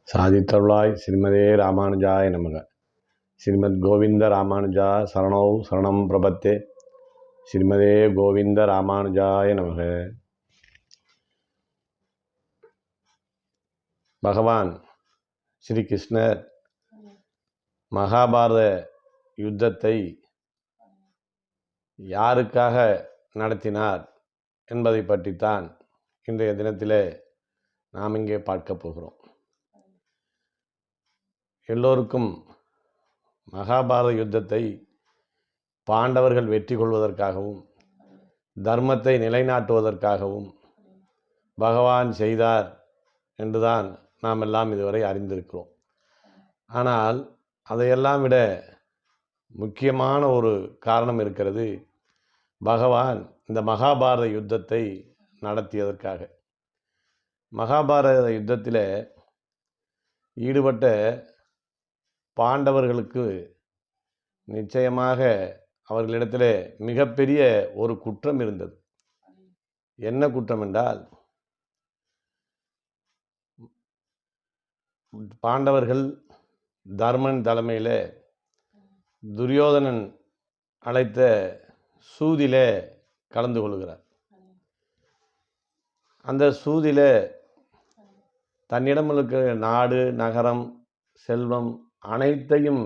சாதித்தருளாய் ஸ்ரீமதே ராமானுஜாய நமக. ஸ்ரீமத் கோவிந்த ராமானுஜா சரணோ சரணம் பிரபத்தே. ஸ்ரீமதே கோவிந்த ராமானுஜாய நமக. பகவான் ஸ்ரீ கிருஷ்ணர் மகாபாரத யுத்தத்தை யாருக்காக நடத்தினார் என்பதை பற்றித்தான் இன்றைய தினத்திலே நாம் இங்கே பார்க்க போகிறோம். எல்லோருக்கும் மகாபாரத யுத்தத்தை பாண்டவர்கள் வெற்றி கொள்வதற்காகவும் தர்மத்தை நிலைநாட்டுவதற்காகவும் பகவான் செய்தார் என்றுதான் நாம் எல்லாம் இதுவரை அறிந்திருக்கிறோம். ஆனால் அதையெல்லாம் விட முக்கியமான ஒரு காரணம் இருக்கிறது. பகவான் இந்த மகாபாரத யுத்தத்தை நடத்தியதற்காக. மகாபாரத யுத்தத்தில் ஈடுபட்ட பாண்டவர்களுக்கு நிச்சயமாக அவர்களிடத்தில் மிகப்பெரிய ஒரு குற்றம் இருந்தது. என்ன குற்றம் என்றால், பாண்டவர்கள் தர்மன் தலைமையில் துரியோதனன் அழைத்த சூதிலே கலந்து கொள்கிறார். அந்த சூதிலே தன்னிடம் இருக்கிற நாடு, நகரம், செல்வம் அனைத்தையும்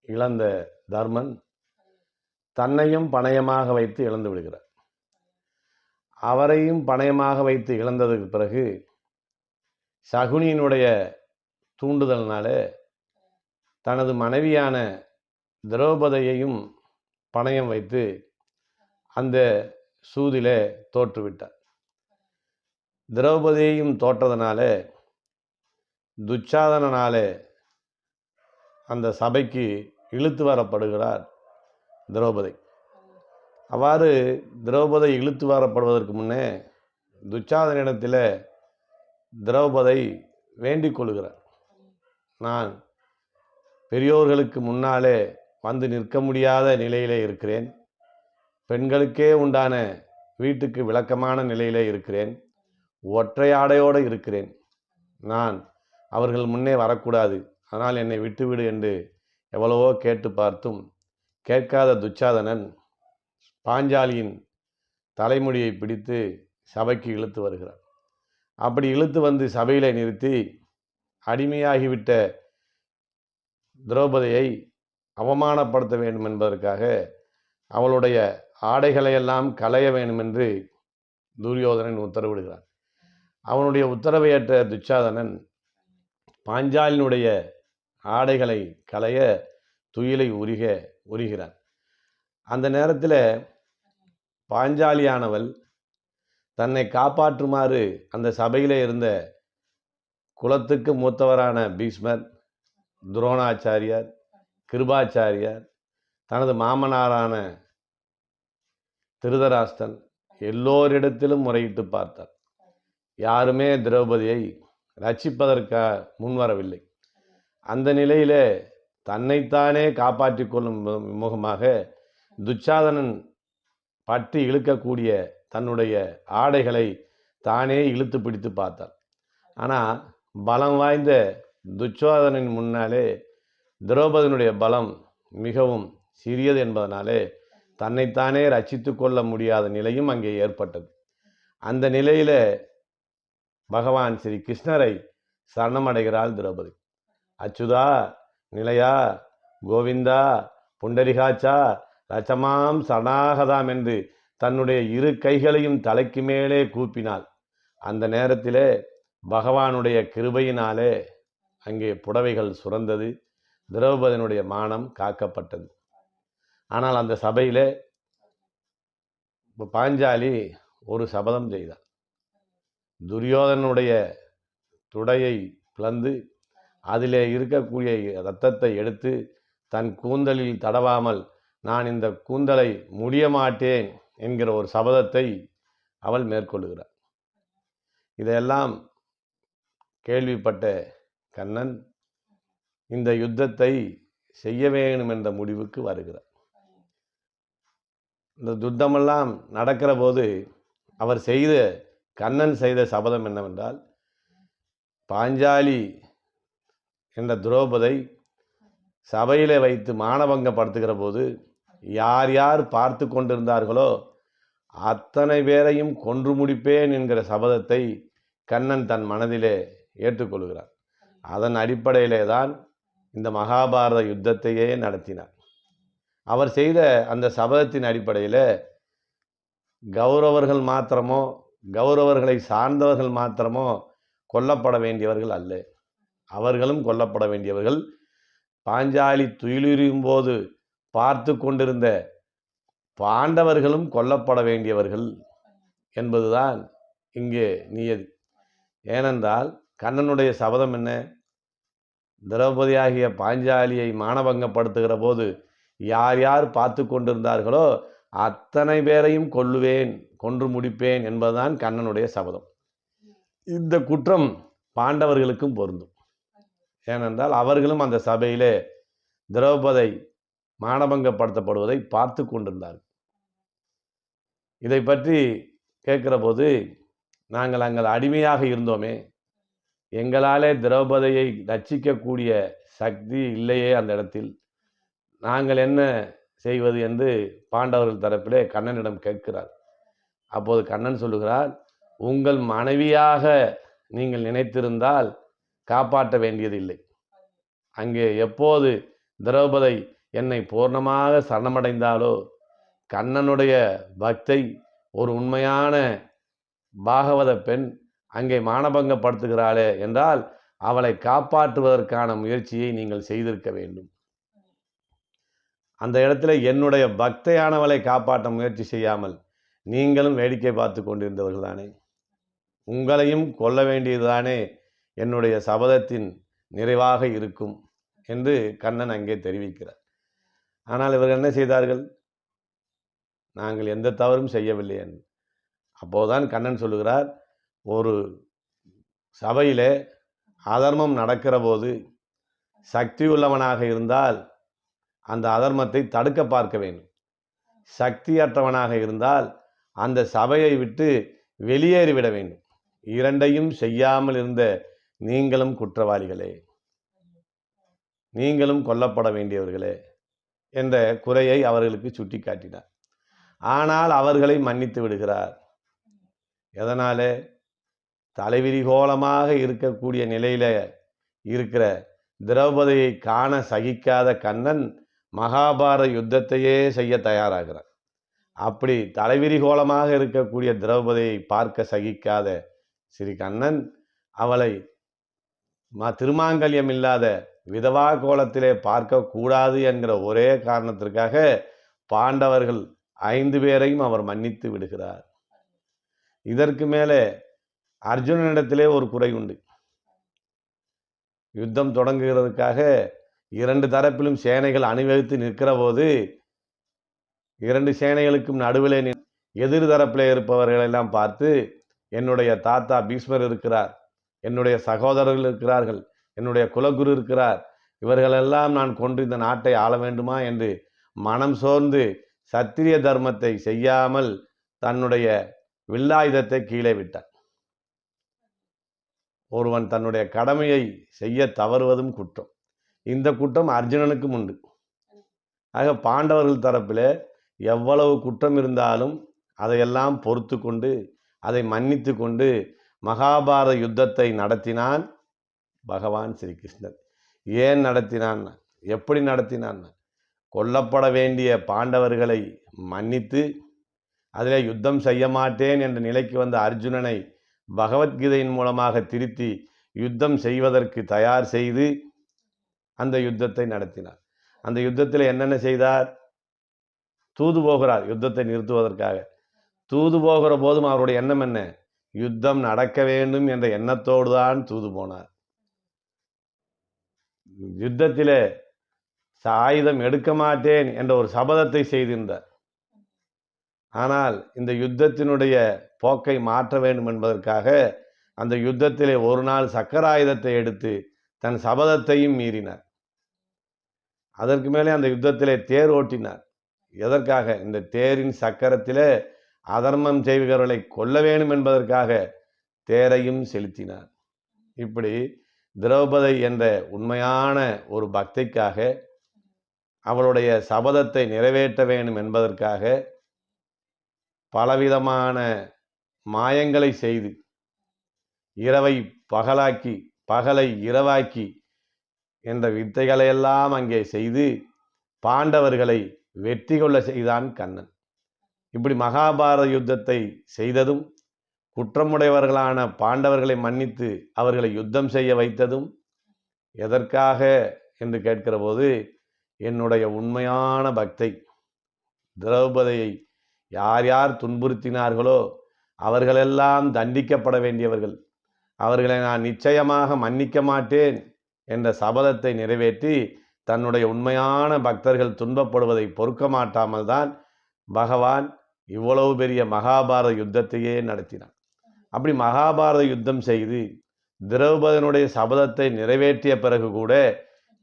இழந்த தர்மன் தன்னையும் பணயமாக வைத்து இழந்து விடுகிறார். அவரையும் பணயமாக வைத்து இழந்ததுக்கு பிறகு சகுனியினுடைய தூண்டுதல்னால தனது மனைவியான திரௌபதியையும் பணயம் வைத்து அந்த சூதிலே தோற்றுவிட்டார். திரௌபதியையும் தோற்றதனால துச்சாதனாலே அந்த சபைக்கு இழுத்து வரப்படுகிறார் திரௌபதி. அவ்வாறு திரௌபதி இழுத்து வரப்படுவதற்கு முன்னே துச்சாதனிடத்தில் திரௌபதி வேண்டிக் கொள்கிறார். நான் பெரியோர்களுக்கு முன்னாலே வந்து நிற்க முடியாத நிலையிலே இருக்கிறேன். பெண்களுக்கே உண்டான வீட்டுக்கு விளக்கமான நிலையிலே இருக்கிறேன். ஒற்றையாடையோடு இருக்கிறேன். நான் அவர்கள் முன்னே வரக்கூடாது. ஆனால் என்னை விட்டுவிடு என்று எவ்வளவோ கேட்டு பார்த்தும் கேட்காத துச்சாதனன் பாஞ்சாலியின் தலைமுடியை பிடித்து சபைக்கு இழுத்து வருகிறார். அப்படி இழுத்து வந்து சபையிலே நிறுத்தி அடிமையாகிவிட்ட திரௌபதியை அவமானப்படுத்த வேண்டும் என்பதற்காக அவளுடைய ஆடைகளையெல்லாம் களைய வேண்டும் என்று துரியோதனன் உத்தரவிடுகிறார். அவனுடைய உத்தரவை ஏற்ற துச்சாதனன் பாஞ்சாலினுடைய ஆடைகளை களைய துயிலை உரிகிறான். அந்த நேரத்தில் பாஞ்சாலியானவள் தன்னை காப்பாற்றுமாறு அந்த சபையிலே இருந்த குலத்துக்கு மூத்தவரான பீஷ்மர், துரோணாச்சாரியார், கிருபாச்சாரியார், தனது மாமனாரான திருதராஷ்டிரன் எல்லோரிடத்திலும் முறையிட்டு பார்த்தார். யாருமே திரௌபதியை ரட்சிப்பதற்காக முன்வரவில்லை. அந்த நிலையிலே தன்னைத்தானே காப்பாற்றிக் கொள்ளும் முகமாக துச்சாதனன் பற்றி இழுக்கக்கூடிய தன்னுடைய ஆடைகளை தானே இழுத்து பிடித்து பார்த்தார். ஆனால் பலம் வாய்ந்த துச்சாதனின் முன்னாலே திரௌபதியினுடைய பலம் மிகவும் சிறியது என்பதனாலே தன்னைத்தானே ரட்சித்து கொள்ள முடியாத நிலையும் அங்கே ஏற்பட்டது. அந்த நிலையில பகவான் ஸ்ரீ கிருஷ்ணரை சரணமடைகிறாள் திரௌபதி. அச்சுதா, நிலையா, கோவிந்தா, புண்டரிகாச்சா, ரச்சமாம் சரணாகதாம் என்று தன்னுடைய இரு கைகளையும் தலைக்கு மேலே கூப்பினாள். அந்த நேரத்திலே பகவானுடைய கிருபையினாலே அங்கே புடவைகள் சுரந்தது. திரௌபதியினுடைய மானம் காக்கப்பட்டது. ஆனால் அந்த சபையிலே பாஞ்சாலி ஒரு சபதம் செய்தார். துரியோதனுடைய துடையை பிளந்து அதிலே இருக்கக்கூடிய இரத்தத்தை எடுத்து தன் கூந்தலில் தடவாமல் நான் இந்த கூந்தலை முடிய மாட்டேன் என்கிற ஒரு சபதத்தை அவள் மேற்கொள்ளுகிறார். இதையெல்லாம் கேள்விப்பட்ட கண்ணன் இந்த யுத்தத்தை செய்ய வேண்டும் என்ற முடிவுக்கு வருகிறார். இந்த யுத்தமெல்லாம் நடக்கிற போது கண்ணன் செய்த சபதம் என்னவென்றால், பாஞ்சாலி என்ற துரோபதை சபையிலே வைத்து மானபங்கப்படுத்துகிற போது யார் யார் பார்த்து கொண்டிருந்தார்களோ அத்தனை பேரையும் கொன்று முடிப்பேன் என்கிற சபதத்தை கண்ணன் தன் மனதிலே ஏற்றுக்கொள்கிறார். அதன் அடிப்படையிலே தான் இந்த மகாபாரத யுத்தத்தையே நடத்தினார். அவர் செய்த அந்த சபதத்தின் அடிப்படையில் கௌரவர்கள் மாத்திரமோ கௌரவர்களை சார்ந்தவர்கள் மாத்திரமோ கொல்லப்பட வேண்டியவர்கள் அல்ல, அவர்களும் கொல்லப்பட வேண்டியவர்கள். பாஞ்சாலி துயிலுறும் போது பார்த்து கொண்டிருந்த பாண்டவர்களும் கொல்லப்பட வேண்டியவர்கள் என்பதுதான் இங்கே நியதி. ஏனென்றால் கண்ணனுடைய சபதம் என்ன? திரௌபதியாகிய பாஞ்சாலியை மானபங்கப்படுத்துகிற போது யார் யார் பார்த்து கொண்டிருந்தார்களோ அத்தனை பேரையும் கொல்லுவேன், கொன்று முடிப்பேன் என்பதுதான் கண்ணனுடைய சபதம். இந்த குற்றம் பாண்டவர்களுக்கும் பொருந்தும். ஏனென்றால் அவர்களும் அந்த சபையிலே திரௌபதி மானபங்கப்படுத்தப்படுவதை பார்த்து கொண்டிருந்தார்கள். இதை பற்றி கேட்கிற போது நாங்கள் அங்கே அடிமையாக இருந்தோமே, எங்களாலே திரௌபதியை ரட்சிக்கக்கூடிய சக்தி இல்லையே அந்த இடத்தில், நாங்கள் என்ன செய்வது என்று பாண்டவர்கள் தரப்பிலே கண்ணனிடம் கேட்கிறார். அப்போது கண்ணன் சொல்லுகிறார், உங்கள் மனைவியாக நீங்கள் நினைத்திருந்தால் காப்பாற்ற வேண்டியதில்லை. அங்கே எப்போது திரௌபதி என்னை பூர்ணமாக சரணமடைந்தாலோ, கண்ணனுடைய பக்தை ஒரு உண்மையான பாகவத பெண் அங்கே மானபங்கப்படுத்துகிறாளே என்றால் அவளை காப்பாற்றுவதற்கான முயற்சியை நீங்கள் செய்திருக்க வேண்டும். அந்த இடத்துல என்னுடைய பக்தையானவளை காப்பாற்ற முயற்சி செய்யாமல் நீங்களும் வேடிக்கை பார்த்து கொண்டிருந்தவர்கள் தானே, உங்களையும் கொல்ல வேண்டியதுதானே என்னுடைய சபதத்தின் நிறைவாக இருக்கும் என்று கண்ணன் அங்கே தெரிவிக்கிறார். ஆனால் இவர்கள் என்ன செய்தார்கள்? நாங்கள் எந்த தவறும் செய்யவில்லை என்று. அப்போதுதான் கண்ணன் சொல்லுகிறார், ஒரு சபையிலே அதர்மம் நடக்கிற போது சக்தி உள்ளவனாக இருந்தால் அந்த அதர்மத்தை தடுக்க பார்க்க வேண்டும். சக்தியற்றவனாக இருந்தால் அந்த சபையை விட்டு வெளியேறிவிட வேண்டும். இரண்டையும் செய்யாமல் இருந்த நீங்களும் குற்றவாளிகளே, நீங்களும் கொல்லப்பட வேண்டியவர்களே என்ற குறையை அவர்களுக்கு சுட்டி காட்டினார். ஆனால் அவர்களை மன்னித்து விடுகிறார். எதனாலே? தலைவிரிகோலமாக இருக்கக்கூடிய நிலையில இருக்கிற திரௌபதியை காண சகிக்காத கண்ணன் மகாபாரத யுத்தத்தையே செய்ய தயாராகிறார். அப்படி தலைவிரிகோலமாக இருக்கக்கூடிய திரௌபதியை பார்க்க சகிக்காத ஸ்ரீ கண்ணன் அவளை திருமாங்கல்யம் இல்லாத விதவா கோலத்திலே பார்க்க கூடாது என்கிற ஒரே காரணத்திற்காக பாண்டவர்கள் 5 பேரையும் அவர் மன்னித்து விடுகிறார். இதற்கு மேலே அர்ஜுனனிடத்திலே ஒரு குறை உண்டு. யுத்தம் தொடங்குகிறதுக்காக 2 தரப்பிலும் சேனைகள் அணிவகுத்து நிற்கிற போது 2 சேனைகளுக்கும் நடுவிலே எதிர் தரப்பிலே இருப்பவர்களெல்லாம் பார்த்து, என்னுடைய தாத்தா பீஷ்மர் இருக்கிறார், என்னுடைய சகோதரர்கள் இருக்கிறார்கள், என்னுடைய குலகுரு இருக்கிறார், இவர்களெல்லாம் நான் கொண்டு இந்த நாட்டை ஆள வேண்டுமா என்று மனம் சோர்ந்து சத்திரிய தர்மத்தை செய்யாமல் தன்னுடைய வில்லாயுதத்தை கீழே விட்டார். ஒருவன் தன்னுடைய கடமையை செய்ய தவறுவதும் குற்றம். இந்த குற்றம் அர்ஜுனனுக்கும் உண்டு. ஆக பாண்டவர்கள் தரப்பில் எவ்வளவு குற்றம் இருந்தாலும் அதையெல்லாம் பொறுத்து கொண்டு அதை மன்னித்து கொண்டு மகாபாரத யுத்தத்தை நடத்தினான் பகவான் ஸ்ரீகிருஷ்ணன். ஏன் நடத்தினான்? எப்படி நடத்தினான்? கொல்லப்பட வேண்டிய பாண்டவர்களை மன்னித்து அதில் யுத்தம் செய்ய மாட்டேன் என்ற நிலைக்கு வந்த அர்ஜுனனை பகவத்கீதையின் மூலமாக திருத்தி யுத்தம் செய்வதற்கு தயார் செய்து அந்த யுத்தத்தை நடத்தினார். அந்த யுத்தத்தில் என்னென்ன செய்தார்? தூது போகிறார் யுத்தத்தை நிறுத்துவதற்காக. தூது போகிற போதும் அவருடைய எண்ணம் என்ன? யுத்தம் நடக்க வேண்டும் என்ற எண்ணத்தோடு தான் தூது போனார். யுத்தத்திலே ஆயுதம் எடுக்க மாட்டேன் என்ற ஒரு சபதத்தை செய்திருந்தார். ஆனால் இந்த யுத்தத்தினுடைய போக்கை மாற்ற வேண்டும் என்பதற்காக அந்த யுத்தத்திலே ஒரு நாள் சக்கராயுதத்தை எடுத்து தன் சபதத்தையும் மீறினார். அதற்கு மேலே அந்த யுத்தத்திலே தேர் ஓட்டினார். எதற்காக? இந்த தேரின் சக்கரத்திலே அதர்மம் செய்கிறவர்களை கொல்ல வேண்டும் என்பதற்காக தேரையும் செலுத்தினார். இப்படி திரௌபதி என்ற உண்மையான ஒரு பக்திக்காக அவளுடைய சபதத்தை நிறைவேற்ற வேண்டும் என்பதற்காக பலவிதமான மாயங்களை செய்து இரவை பகலாக்கி பகலை இரவாக்கி என்ற வித்தைகளையெல்லாம் அங்கே செய்து பாண்டவர்களை வெற்றி கொள்ள செய்தான் கண்ணன். இப்படி மகாபாரத யுத்தத்தை செய்ததும் குற்றமுடையவர்களான பாண்டவர்களை மன்னித்து அவர்களை யுத்தம் செய்ய வைத்ததும் எதற்காக என்று கேட்கிற போது, என்னுடைய உண்மையான பக்தை திரௌபதியை யார் யார் துன்புறுத்தினார்களோ அவர்களெல்லாம் தண்டிக்கப்பட வேண்டியவர்கள், அவர்களை நான் நிச்சயமாக மன்னிக்க மாட்டேன் என்ற சபதத்தை நிறைவேற்றி தன்னுடைய உண்மையான பக்தர்கள் துன்பப்படுவதை பொறுக்க மாட்டாமல் தான் பகவான் இவ்வளவு பெரிய மகாபாரத யுத்தத்தையே நடத்தினான். அப்படி மகாபாரத யுத்தம் செய்து திரௌபதியினுடைய சபதத்தை நிறைவேற்றிய பிறகு கூட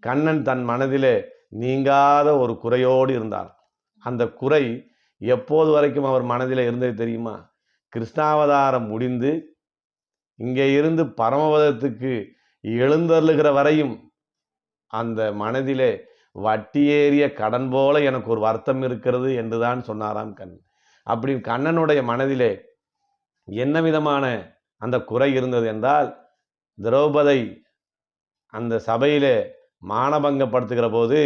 கண்ணன் தன் மனதிலே நீங்காத ஒரு குறையோடு இருந்தார். அந்த குறை எப்போது வரைக்கும் அவர் மனதில் இருந்தது தெரியுமா? கிருஷ்ணாவதாரம் முடிந்து இங்கே இருந்து பரமபதத்துக்கு எழுந்தருளுகிற வரையும் அந்த மனதிலே வட்டியேறிய கடன் போல எனக்கு ஒரு வருத்தம் இருக்கிறது என்றுதான் சொன்னாராம் கண்ணன். அப்படி கண்ணனுடைய மனதிலே என்ன விதமான அந்த குறை இருந்தது என்றால், திரௌபதி அந்த சபையிலே மானபங்கப்படுத்துகிற போது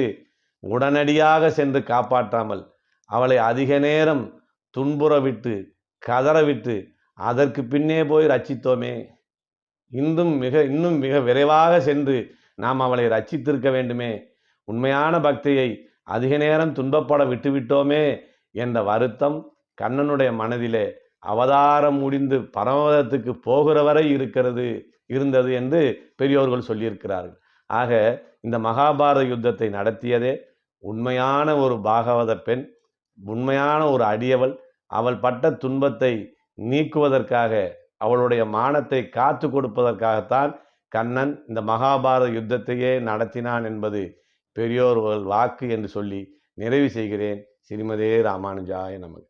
உடனடியாக சென்று காப்பாற்றாமல் அவளை அதிக நேரம் துன்புற விட்டு கதற விட்டு அதற்கு பின்னே போய் ரட்சித்தோமே, இன்னும் மிக விரைவாக சென்று நாம் அவளை ரட்சித்திருக்க வேண்டுமே, உண்மையான பக்தியை அதிக நேரம் துன்பப்பட விட்டுவிட்டோமே என்ற வருத்தம் கண்ணனுடைய மனதிலே அவதாரம் முடிந்து பரமபதத்துக்கு போகிற வரை இருந்தது என்று பெரியோர்கள் சொல்லியிருக்கிறார்கள். ஆக இந்த மகாபாரத யுத்தத்தை நடத்தியதே உண்மையான ஒரு பாகவத பெண், உண்மையான ஒரு அடியவள். அவள் பட்ட துன்பத்தை நீக்குவதற்காக, அவளுடைய மானத்தை காத்து கொடுப்பதற்காகத்தான் கண்ணன் இந்த மகாபாரத யுத்தத்தையே நடத்தினான் என்பது பெரியோர்கள் வாக்கு என்று சொல்லி நிறைவு செய்கிறேன். ஸ்ரீமதே ராமானுஜாய நமக.